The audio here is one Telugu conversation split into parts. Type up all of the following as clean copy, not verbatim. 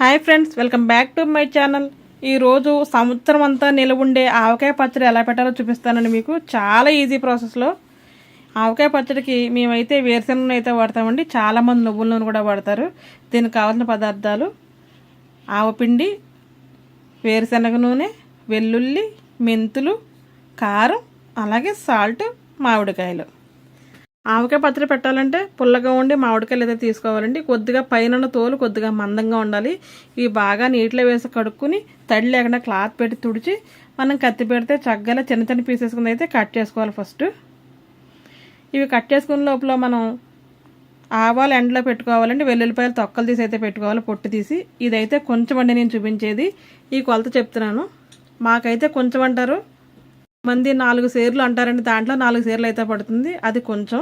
Hi friends, welcome back to my channel. ఈరోజు సంవత్సరం అంతా నిలవ ఉండే ఆవకాయ పచ్చడి ఎలా పెట్టాలో చూపిస్తానండి. మీకు చాలా ఈజీ ప్రాసెస్లో ఆవకాయ పచ్చడికి మేమైతే వేరుశనగ నూనె అయితే వాడతామండి. చాలామంది నువ్వుల నూనె కూడా వాడతారు. దీనికి కావాల్సిన పదార్థాలు: ఆవపిండి, వేరుశనగ నూనె, వెల్లుల్లి, మెంతులు, కారం, అలాగే సాల్ట్, మామిడికాయలు. ఆవకాయ పచ్చడి పెట్టాలంటే పుల్లగా ఉండి మామిడికాయలు అయితే తీసుకోవాలండి. కొద్దిగా పైన తోలు కొద్దిగా మందంగా ఉండాలి. ఇవి బాగా నీటిలో వేసి కడుక్కుని తడి లేకుండా క్లాత్ పెట్టి తుడిచి మనం కత్తి పెడితే చక్కగా చిన్న చిన్న పీసెస్ కింద అయితే కట్ చేసుకోవాలి. ఫస్ట్ ఇవి కట్ చేసుకునే లోపల మనం ఆవాలు ఎండలో పెట్టుకోవాలండి. వెల్లుల్లిపాయలు తొక్కలు తీసి అయితే పెట్టుకోవాలి, పొట్టు తీసి. ఇదైతే కొంచెం అండి నేను చూపించేది, ఈ కొలత చెప్తున్నాను. మాకైతే కొంచెం అంటారు, మంది 4 సేర్లు అంటారండి. దాంట్లో 4 సేర్లు అయితే పడుతుంది, అది కొంచెం.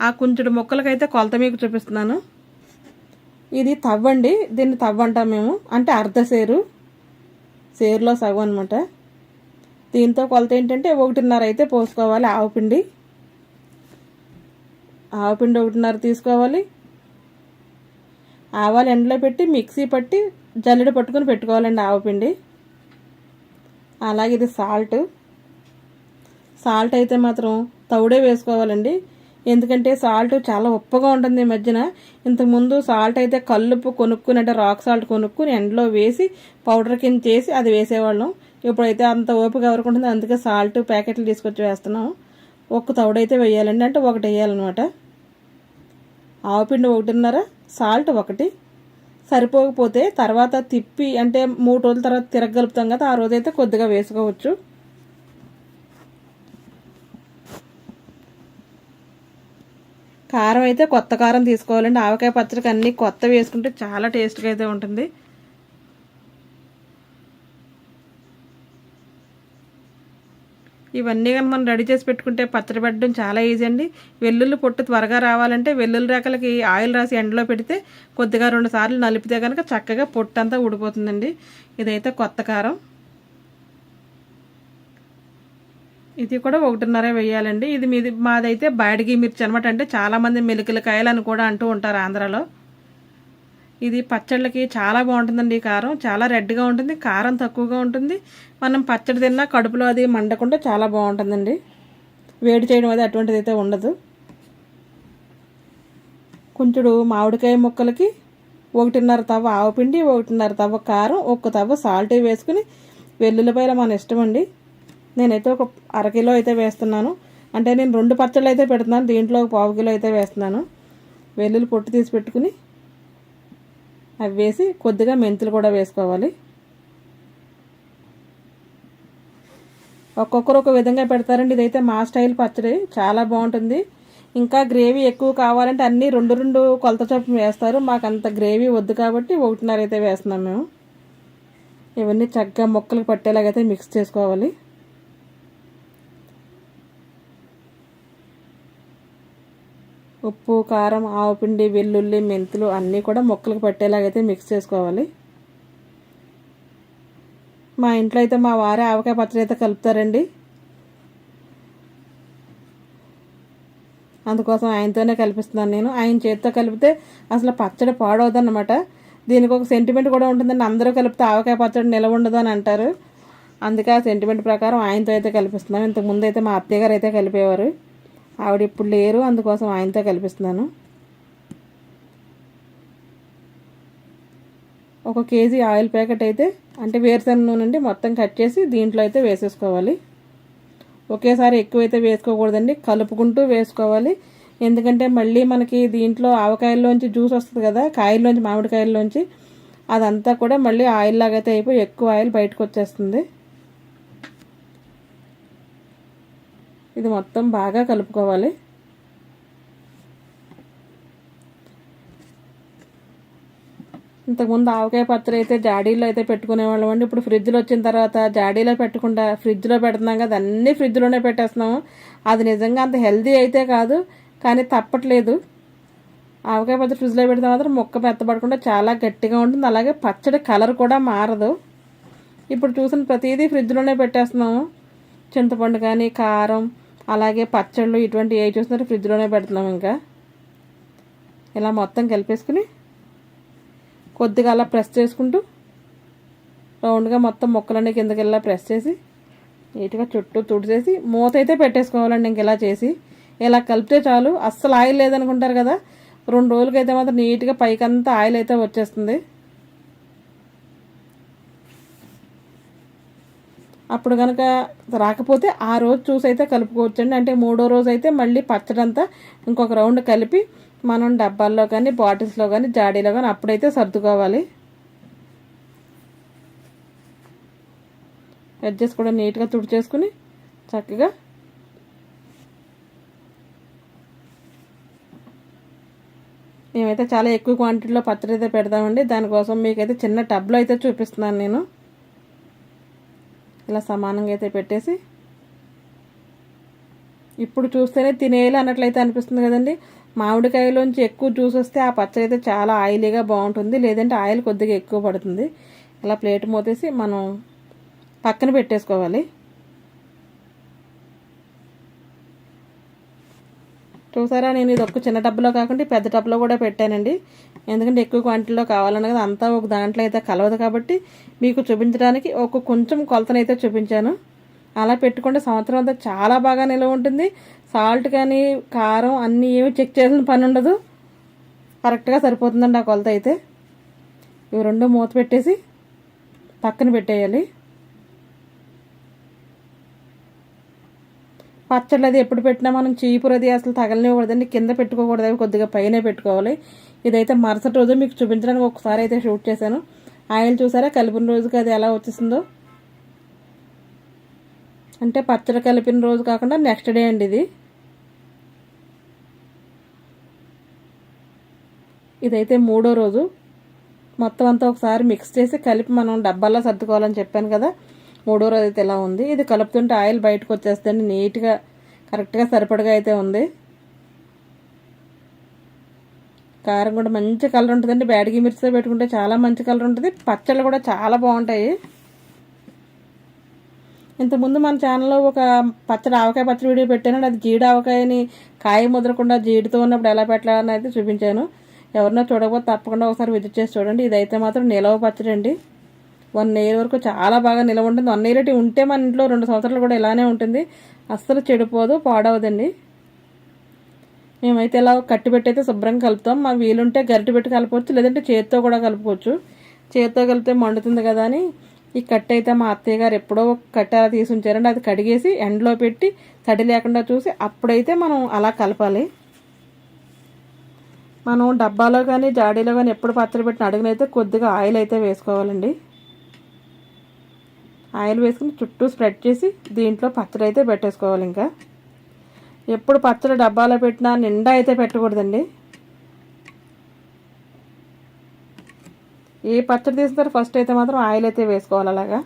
ఆ కొంచెం మొక్కలకైతే కొలత మీకు చూపిస్తున్నాను. ఇది తవ్వండి, దీన్ని తవ్వ అంటాం మేము, అంటే అర్ధ సేరు, సేరులో సగం అనమాట. దీంతో కొలత ఏంటంటే 1.5 అయితే పోసుకోవాలి. ఆవపిండి 1.5 తీసుకోవాలి. ఆవాలు ఎండలో పెట్టి మిక్సీ పట్టి జల్లెడ పట్టుకొని పెట్టుకోవాలండి ఆవపిండి. అలాగే ఇది సాల్ట్ అయితే మాత్రం తవుడే వేసుకోవాలండి. ఎందుకంటే సాల్ట్ చాలా ఉప్పగా ఉంటుంది ఈ మధ్యన. ఇంతకుముందు సాల్ట్ అయితే కల్లుప్పు కొనుక్కుని, అంటే రాక్ సాల్ట్ కొనుక్కుని ఎండలో వేసి పౌడర్ కింద చేసి అది వేసేవాళ్ళం. ఇప్పుడైతే అంత ఓపిక ఎవరికి ఉంటుంది, అందుకే సాల్ట్ ప్యాకెట్లు తీసుకొచ్చి వేస్తున్నాం. ఒక్క తవుడైతే వేయాలండి, అంటే 1 వేయాలన్నమాట. ఆవపిండి 1.5, సాల్ట్ 1. సరిపోకపోతే తర్వాత తిప్పి, అంటే 3 రోజుల తర్వాత తిరగలుపుతాం కదా, ఆ రోజైతే కొద్దిగా వేసుకోవచ్చు. కారం అయితే కొత్త కారం తీసుకోవాలండి. ఆవకాయ పచ్చడికి అన్నీ కొత్త వేసుకుంటే చాలా టేస్ట్గా అయితే ఉంటుంది. ఇవన్నీ కానీ మనం రెడీ చేసి పెట్టుకుంటే పచ్చడి పెట్టడం చాలా ఈజీ అండి. వెల్లుల్లి పొట్టు త్వరగా రావాలంటే వెల్లుల్లి రేకలకి ఆయిల్ రాసి ఎండలో పెడితే కొద్దిగా 2 సార్లు నలిపితే కనుక చక్కగా పొట్టు అంతా ఊడిపోతుందండి. ఇదైతే కొత్త కారం, ఇది కూడా 1.5 వేయాలండి. ఇది మాదైతే బాడిగి మిర్చి అనమాట. అంటే చాలామంది మెలికల కాయలు అని కూడా అంటూ ఉంటారు ఆంధ్రాలో. ఇది పచ్చళ్ళకి చాలా బాగుంటుందండి. ఈ కారం చాలా రెడ్గా ఉంటుంది, కారం తక్కువగా ఉంటుంది. మనం పచ్చడి తిన్నా కడుపులో అది మండకుండా చాలా బాగుంటుందండి. వేడి చేయడం అది అటువంటిది అయితే ఉండదు. కొంచెడు మామిడికాయ ముక్కలకి 1.5 తవ్వ ఆవపిండి, 1.5 తవ్వ కారం, 1 తవ్వ సాల్ట్ వేసుకుని, వెల్లుల్లిపాయలు మన ఇష్టం అండి. నేనైతే ఒక 1/2 కిలో అయితే వేస్తున్నాను. అంటే నేను 2 పచ్చళ్ళు అయితే పెడుతున్నాను, దీంట్లో 1/4 కిలో అయితే వేస్తున్నాను. వెల్లుల్లి పొట్టు తీసి పెట్టుకుని అవి వేసి కొద్దిగా మెంతులు కూడా వేసుకోవాలి. ఒక్కొక్కరు ఒక విధంగా పెడతారండి. ఇదైతే మా స్టైల్ పచ్చడి, చాలా బాగుంటుంది. ఇంకా గ్రేవీ ఎక్కువ కావాలంటే అన్నీ 2 కొలత చొప్పున వేస్తారు. మాకు అంత గ్రేవీ వద్దు కాబట్టి 1.5 అయితే వేస్తున్నాం మేము. ఇవన్నీ చక్కగా ముక్కలకు పట్టేలాగైతే మిక్స్ చేసుకోవాలి. ఉప్పు, కారం, ఆవపిండి, వెల్లుల్లి, మెంతులు అన్నీ కూడా ముక్కలకు పట్టేలాగైతే మిక్స్ చేసుకోవాలి. మా ఇంట్లో అయితే మా వారే ఆవకాయ పచ్చడి అయితే కలుపుతారండి. అందుకోసం ఆయనతోనే కలిపిస్తున్నాను నేను. ఆయన చేతితో కలిపితే అసలు పచ్చడి పాడవద్దన్నమాట. దీనికి ఒక సెంటిమెంట్ కూడా ఉంటుందండి. అందరూ కలిపితే ఆవకాయ పచ్చడి నిలవ ఉండదు అని అంటారు. అందుకే ఆ సెంటిమెంట్ ప్రకారం ఆయనతో అయితే కలిపిస్తున్నాను. ఇంతకుముందు అయితే మా అత్తయ్య గారు అయితే కలిపేవారు, ఆవిడ ఇప్పుడు లేరు, అందుకోసం ఆయనతో కల్పిస్తున్నాను. 1 కేజీ ఆయిల్ ప్యాకెట్ అయితే, అంటే వేరుశనగ నూనె అండి, మొత్తం కట్ చేసి దీంట్లో అయితే వేసేసుకోవాలి. ఒకేసారి ఎక్కువైతే వేసుకోకూడదండి, కలుపుకుంటూ వేసుకోవాలి. ఎందుకంటే మళ్ళీ మనకి దీంట్లో ఆవకాయల్లోంచి జ్యూస్ వస్తుంది కదా, కాయల్లోంచి, మామిడికాయల్లోంచి, అదంతా కూడా మళ్ళీ ఆయిల్ లాగైతే అయిపోయి ఎక్కువ ఆయిల్ బయటకు వచ్చేస్తుంది. ఇది మొత్తం బాగా కలుపుకోవాలి. ఇంతకుముందు ఆవకాయ పచ్చడి అయితే జాడీలో అయితే పెట్టుకునేవాళ్ళం అండి. ఇప్పుడు ఫ్రిడ్జ్లో వచ్చిన తర్వాత జాడీలో పెట్టకుండా ఫ్రిడ్జ్లో పెడుతున్నాం కదా, అన్నీ ఫ్రిడ్జ్లోనే పెట్టేస్తున్నాము. అది నిజంగా అంత హెల్దీ అయితే కాదు, కానీ తప్పట్లేదు. ఆవకాయ పచ్చడి ఫ్రిడ్జ్లో పెడితే మాత్రం ముక్క మెత్తపడకుండా చాలా గట్టిగా ఉంటుంది. అలాగే పచ్చడి కలర్ కూడా మారదు. ఇప్పుడు చూసిన ప్రతిదీ ఫ్రిడ్జ్లోనే పెట్టేస్తున్నాము. చింతపండు కానీ, కారం, అలాగే పచ్చళ్ళు, ఇటువంటి ఏ చూసినారో ఫ్రిడ్జ్లోనే పెడుతున్నాం. ఇంకా ఇలా మొత్తం కలిపేసుకుని కొద్దిగా అలా ప్రెస్ చేసుకుంటూ రౌండ్గా మొత్తం ముక్కలన్నీ కిందకి ఇలా ప్రెస్ చేసి నీట్గా చుట్టూ తుడిచేసి మూత అయితే పెట్టేసుకోవాలండి. ఇంక ఇలా చేసి ఇలా కలిపితే చాలు. అస్సలు ఆయిల్ లేదనుకుంటారు కదా, 2 రోజులకైతే మాత్రం నీట్గా పైకంతా ఆయిల్ అయితే వచ్చేస్తుంది. అప్పుడు కనుక రాకపోతే ఆ రోజు చూసి అయితే కలుపుకోవచ్చండి. అంటే 3వ రోజు అయితే మళ్ళీ పచ్చడంతా ఇంకొక రౌండ్ కలిపి మనం డబ్బాల్లో కానీ బాటిల్స్లో కానీ జాడీలో కానీ అప్పుడైతే సర్దుకోవాలి. ఎడ్జెస్ కూడా నీట్గా తుడిచేసుకుని చక్కగా మేమైతే చాలా ఎక్కువ క్వాంటిటీలో పచ్చడి అయితే పెడతామండి. దానికోసం మీకైతే చిన్న టబ్లో అయితే చూపిస్తున్నాను నేను. ఇలా సమానంగా అయితే పెట్టేసి ఇప్పుడు చూస్తేనే తినేయాలి అన్నట్లయితే అనిపిస్తుంది కదండి. మామిడికాయలోంచి ఎక్కువ జ్యూస్ వస్తే ఆ పచ్చడి అయితే చాలా ఆయిలీగా బాగుంటుంది, లేదంటే ఆయిల్ కొద్దిగా ఎక్కువ పడుతుంది. ఇలా ప్లేట్ మూతేసి మనం పక్కన పెట్టేసుకోవాలి. చూసారా, నేను ఇది ఒక్క చిన్న టబ్లో కాకుండా పెద్ద టబ్లో కూడా పెట్టానండి. ఎందుకంటే ఎక్కువ క్వాంటిటీలో కావాలన్న కదా, అంతా ఒక దాంట్లో అయితే కలవదు కాబట్టి మీకు చూపించడానికి ఒక కొంచెం కొలతనైతే చూపించాను. అలా పెట్టుకుంటే సంవత్సరం అంతా చాలా బాగా నిల్వ ఉంటుంది. సాల్ట్ కానీ కారం అన్నీ ఏమి చెక్ చేసిన పని ఉండదు, కరెక్ట్గా సరిపోతుందండి ఆ కొలత అయితే. ఇవి 2 మూత పెట్టేసి పక్కన పెట్టేయాలి. పచ్చళ్ళు అది ఎప్పుడు పెట్టినా మనం చీపురది అసలు తగలనివ్వకూడదండి, కింద పెట్టుకోకూడదు, అవి కొద్దిగా పైన పెట్టుకోవాలి. ఇదైతే మరుసటి రోజు మీకు చూపించడానికి ఒకసారి అయితే షూట్ చేశాను. ఆయిల్ చూసారా కలిపిన రోజుకి అది ఎలా వచ్చేసిందో. అంటే పచ్చడి కలిపిన రోజు కాకుండా నెక్స్ట్ డే అండి ఇది. ఇదైతే 3వ రోజు. మొత్తం అంతా ఒకసారి మిక్స్ చేసి కలిపి మనం డబ్బాల్లో సర్దుకోవాలని చెప్పాను కదా. 3వ రోజు అయితే ఇలా ఉంది. ఇది కలుపుతుంటే ఆయిల్ బయటకు వచ్చేస్తుంది, నీట్గా కరెక్ట్గా సరిపడగా అయితే ఉంది. కారం కూడా మంచి కలర్ ఉంటుందండి. బ్యాడిగి మిర్చితో పెట్టుకుంటే చాలా మంచి కలర్ ఉంటుంది. పచ్చళ్ళు కూడా చాలా బాగుంటాయి. ఇంతకుముందు మన ఛానల్లో ఒక ఆవకాయ పచ్చడి వీడియో పెట్టాను. అది జీడి ఆవకాయని కాయ ముదరకుండా జీడితో ఉన్నప్పుడు ఎలా పెట్టాలని అయితే చూపించాను. ఎవరినో చూడకపోతే తప్పకుండా ఒకసారి విజిట్ చేసి చూడండి. ఇదైతే మాత్రం నిలవ పచ్చడి అండి. 1 year వరకు చాలా బాగా నిలవ ఉంటుంది. 1 year ఉంటే మన ఇంట్లో 2 సంవత్సరాలు కూడా ఇలానే ఉంటుంది, అస్సలు చెడిపోదు, పాడవదండి. మేమైతే ఇలా కట్టి పెట్టి అయితే శుభ్రంగా కలుపుతాం. మా వీలుంటే గరిటె పెట్టి కలపవచ్చు, లేదంటే చేతితో కూడా కలుపుకోవచ్చు. చేతితో కలిపితే మండుతుంది కదా అని ఈ కట్టె అయితే మా అత్తయ్య గారు ఎప్పుడో ఒక కట్టె అలా తీసి ఉంచారండి. అది కడిగేసి ఎండలో పెట్టి తడి లేకుండా చూసి అప్పుడైతే మనం అలా కలపాలి. మనం డబ్బాలో కానీ జాడీలో కానీ ఎప్పుడు పచ్చడి పెట్టిన అడుగునైతే కొద్దిగా ఆయిల్ అయితే వేసుకోవాలండి. ఆయిల్ వేసుకుని చుట్టూ స్ప్రెడ్ చేసి దీంట్లో పచ్చడి అయితే పెట్టేసుకోవాలి. ఇంకా ఎప్పుడు పచ్చడి డబ్బాలో పెట్టినా నిండా అయితే పెట్టకూడదండి. ఏ పచ్చడి తీసిన ఫస్ట్ అయితే మాత్రం ఆయిల్ అయితే వేసుకోవాలి. అలాగా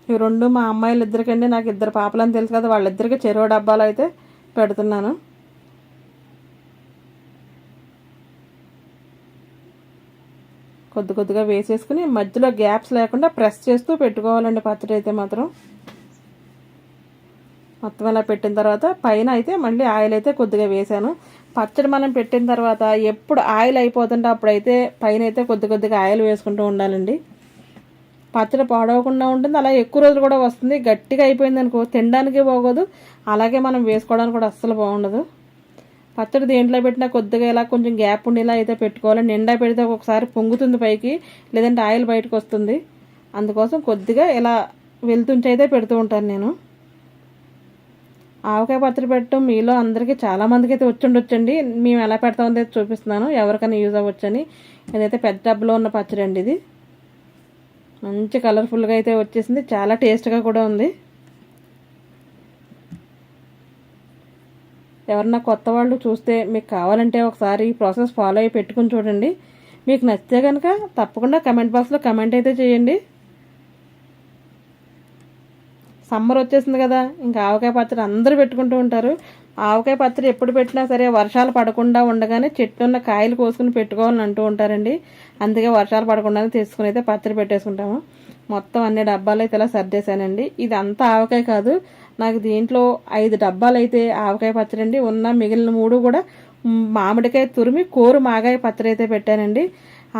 ఇవి 2 మా అమ్మాయిలు ఇద్దరికండి, నాకు 2 పాపలని తెలుసు కదా, వాళ్ళిద్దరికి చెరువు డబ్బాలో అయితే పెడుతున్నాను. కొద్దిగా వేసేసుకుని మధ్యలో గ్యాప్స్ లేకుండా ప్రెస్ చేస్తూ పెట్టుకోవాలండి పచ్చడి అయితే మాత్రం. మొత్తం అలా పెట్టిన తర్వాత పైన అయితే మళ్ళీ ఆయిల్ అయితే కొద్దిగా వేసాను. పచ్చడి మనం పెట్టిన తర్వాత ఎప్పుడు ఆయిల్ అయిపోతుంటే అప్పుడైతే పైన అయితే కొద్దిగా ఆయిల్ వేసుకుంటూ ఉండాలండి. పచ్చడి పాడవకుండా ఉంటుంది, అలా ఎక్కువ రోజులు కూడా వస్తుంది. గట్టిగా అయిపోయింది అనుకో తినడానికి బాగోదు, అలాగే మనం వేసుకోవడానికి కూడా అస్సలు బాగుండదు. పచ్చడి దేంట్లో పెట్టినా కొద్దిగా ఇలా కొంచెం గ్యాప్ ఉండేలా అయితే పెట్టుకోవాలి. నిండా పెడితే ఒక్కొక్కసారి పొంగుతుంది పైకి, లేదంటే ఆయిల్ బయటకు వస్తుంది. అందుకోసం కొద్దిగా ఇలా వెళ్తుంచి అయితే పెడుతూ ఉంటాను నేను. ఆవకాయ పచ్చడి పెట్టడం మీలో అందరికీ చాలామందికి అయితే వచ్చండి. మేము ఎలా పెడతామో అయితే చూపిస్తున్నాను, ఎవరికైనా యూజ్ అవ్వచ్చని. ఇదైతే పెద్ద డబ్బాలో ఉన్న పచ్చడి అండి. ఇది మంచి కలర్ఫుల్గా అయితే వచ్చేసింది, చాలా టేస్ట్గా కూడా ఉంది. ఎవరన్నా కొత్త వాళ్ళు చూస్తే మీకు కావాలంటే ఒకసారి ఈ ప్రాసెస్ ఫాలో అయ్యి పెట్టుకుని చూడండి. మీకు నచ్చితే కనుక తప్పకుండా కమెంట్ బాక్స్లో కమెంట్ అయితే చేయండి. సమ్మర్ వచ్చేసింది కదా, ఇంకా ఆవకాయ పచ్చడి అందరూ పెట్టుకుంటూ ఉంటారు. ఆవకాయ పచ్చడి ఎప్పుడు పెట్టినా సరే వర్షాలు పడకుండా ఉండగానే చెట్టు ఉన్న కాయలు కోసుకుని పెట్టుకోవాలని అంటూ ఉంటారండి. అందుకే వర్షాలు పడకుండానే తీసుకుని అయితే పచ్చడి పెట్టేసుకుంటాము. మొత్తం అన్ని డబ్బాలు అయితే ఇలా సర్దేశానండి. ఇది అంతా ఆవకాయ కాదు, నాకు దీంట్లో 5 డబ్బాలు అయితే ఆవకాయ పచ్చడి అండి. ఉన్న మిగిలిన 3 కూడా మామిడికాయ తురిమి కోరు మాగాయ పచ్చడి అయితే పెట్టానండి.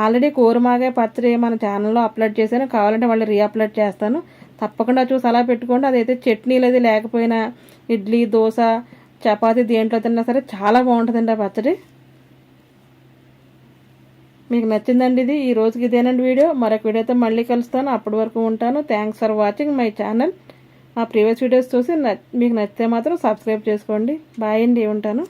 ఆల్రెడీ కోరు మాగాయ పచ్చడి మన ఛానల్లో అప్లోడ్ చేశాను. కావాలంటే మళ్ళీ రీఅప్లోడ్ చేస్తాను. తప్పకుండా చూసి అలా పెట్టుకోండి. అదైతే చట్నీలు అది లేకపోయినా ఇడ్లీ, దోశ, చపాతీ దేంట్లో తిన్నా సరే చాలా బాగుంటుందండి ఆ పచ్చడి. మీకు నచ్చిందండి ఇది. ఈ రోజుకి ఇదేనండి వీడియో. మరొక వీడియోతో మళ్ళీ కలుస్తాను. అప్పటి వరకు ఉంటాను. Thanks for watching my channel. మా ప్రీవియస్ వీడియోస్ చూసి మీకు నచ్చితే మాత్రం సబ్స్క్రైబ్ చేసుకోండి. బాయ్ అండి, ఉంటాను.